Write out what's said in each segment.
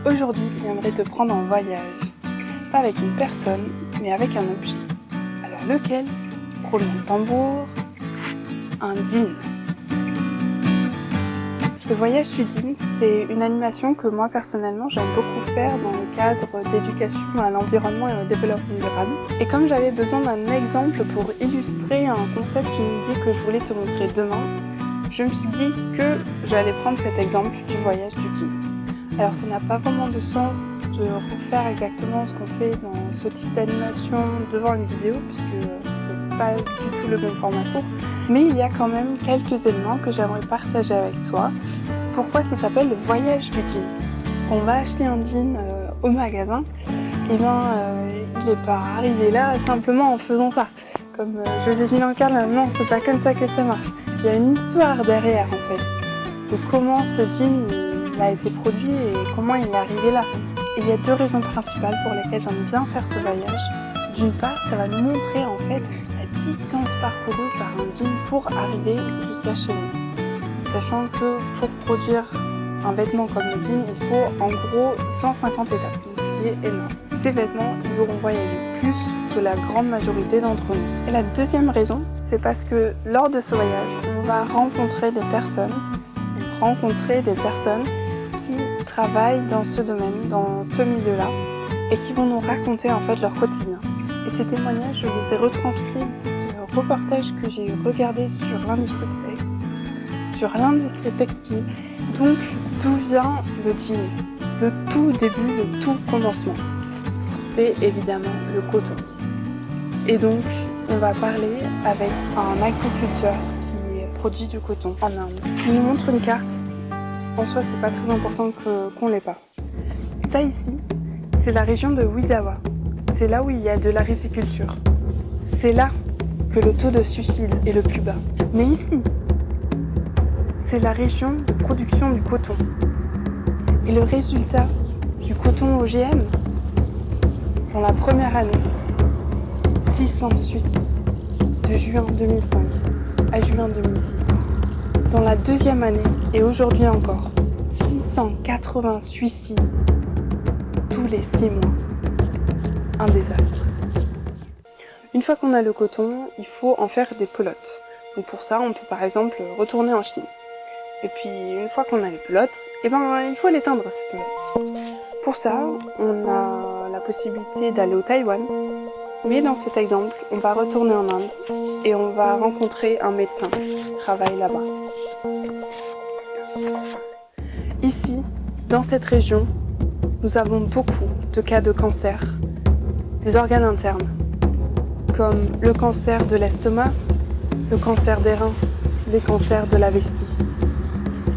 Aujourd'hui, j'aimerais te prendre en voyage. Pas avec une personne, mais avec un objet. Alors lequel? Roulement de tambour, un jean. Le voyage du jean, c'est une animation que moi personnellement j'aime beaucoup faire dans le cadre d'éducation à l'environnement et au développement durable. Et comme j'avais besoin d'un exemple pour illustrer un concept, une idée que je voulais te montrer demain, je me suis dit que j'allais prendre cet exemple du voyage du jean. Alors ça n'a pas vraiment de sens de refaire exactement ce qu'on fait dans ce type d'animation devant une vidéo, puisque c'est pas du tout le même format court. Mais il y a quand même quelques éléments que j'aimerais partager avec toi. Pourquoi ça s'appelle le voyage du jean? On va acheter un jean au magasin, et il n'est pas arrivé là simplement en faisant ça. Comme Joséphine Ancarle, non, c'est pas comme ça que ça marche. Il y a une histoire derrière en fait, de comment ce jean a été produit et comment il est arrivé là. Il y a deux raisons principales pour lesquelles j'aime bien faire ce voyage. D'une part, ça va nous montrer en fait la distance parcourue par un jean pour arriver jusqu'à chez nous. Sachant que pour produire un vêtement comme le jean, il faut en gros 150 étapes, donc ce qui est énorme. Ces vêtements, ils auront voyagé plus que la grande majorité d'entre nous. Et la deuxième raison, c'est parce que lors de ce voyage, on va rencontrer des personnes qui travaillent dans ce domaine, dans ce milieu-là, et qui vont nous raconter en fait leur quotidien. Et ces témoignages, je les ai retranscrits de reportages que j'ai regardés sur l'industrie textile. Donc, d'où vient le jean? Le tout début, le tout commencement, c'est évidemment le coton. Et donc, on va parler avec un agriculteur qui produit du coton en Inde. Il nous montre une carte. En soi, c'est pas très important qu'on l'ait pas. Ça ici, c'est la région de Widawa. C'est là où il y a de la riziculture. C'est là que le taux de suicide est le plus bas. Mais ici, c'est la région de production du coton. Et le résultat du coton OGM, dans la première année, 600 suicides, de juin 2005 à juin 2006. Dans la deuxième année, et aujourd'hui encore, 680 suicides tous les 6 mois. Un désastre. Une fois qu'on a le coton, il faut en faire des pelotes. Donc pour ça, on peut par exemple retourner en Chine. Et puis une fois qu'on a les pelotes, il faut les teindre ces pelotes. Pour ça, on a la possibilité d'aller au Taïwan. Mais dans cet exemple, on va retourner en Inde et on va rencontrer un médecin qui travaille là-bas. Ici, dans cette région, nous avons beaucoup de cas de cancer des organes internes, comme le cancer de l'estomac, le cancer des reins, les cancers de la vessie.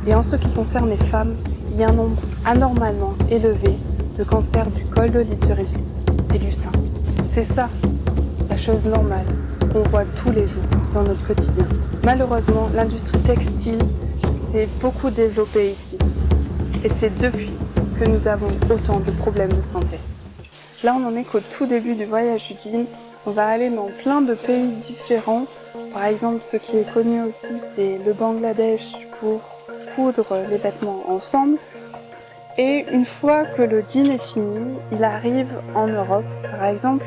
Et en ce qui concerne les femmes, il y a un nombre anormalement élevé de cancers du col de l'utérus et du sein. C'est ça, la chose normale qu'on voit tous les jours dans notre quotidien. Malheureusement, l'industrie textile s'est beaucoup développée ici. Et c'est depuis que nous avons autant de problèmes de santé. Là, on n'en est qu'au tout début du voyage du jean. On va aller dans plein de pays différents. Par exemple, ce qui est connu aussi, c'est le Bangladesh pour coudre les vêtements ensemble. Et une fois que le jean est fini, il arrive en Europe, par exemple,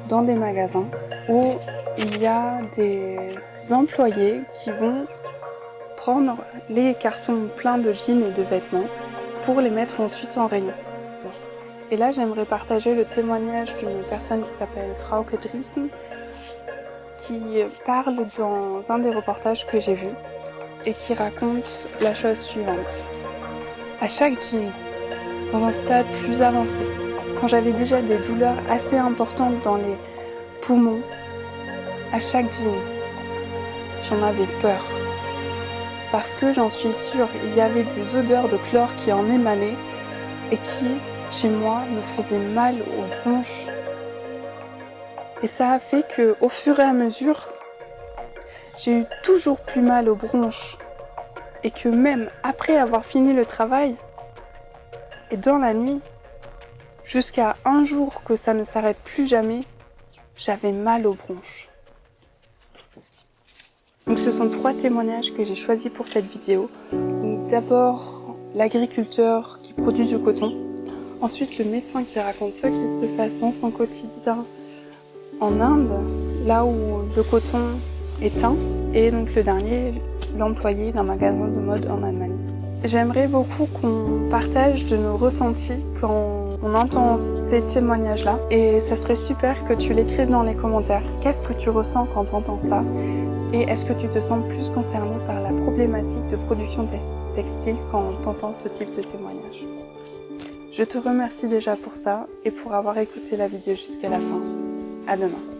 dans des magasins où il y a des employés qui vont prendre les cartons pleins de jeans et de vêtements pour les mettre ensuite en rayon. Et là, j'aimerais partager le témoignage d'une personne qui s'appelle Frauke Driessen, qui parle dans un des reportages que j'ai vu et qui raconte la chose suivante. À chaque jean, dans un stade plus avancé, quand j'avais déjà des douleurs assez importantes dans les poumons, à chaque jean, j'en avais peur. Parce que j'en suis sûre, il y avait des odeurs de chlore qui en émanaient et qui, chez moi, me faisaient mal aux bronches. Et ça a fait qu'au fur et à mesure, j'ai eu toujours plus mal aux bronches. Et que même après avoir fini le travail, et dans la nuit, jusqu'à un jour que ça ne s'arrête plus jamais, j'avais mal aux bronches. Donc ce sont 3 témoignages que j'ai choisis pour cette vidéo. Donc, d'abord, l'agriculteur qui produit du coton Ensuite, le médecin qui raconte ce qui se passe dans son quotidien en Inde, là où le coton est teint. Et donc le dernier, l'employé d'un magasin de mode en Allemagne. J'aimerais beaucoup qu'on partage de nos ressentis quand on entend ces témoignages-là. Et ça serait super que tu l'écrives dans les commentaires. Qu'est-ce que tu ressens quand tu entends ça? Et est-ce que tu te sens plus concerné par la problématique de production textile quand tu entends ce type de témoignage? Je te remercie déjà pour ça et pour avoir écouté la vidéo jusqu'à la fin. À demain.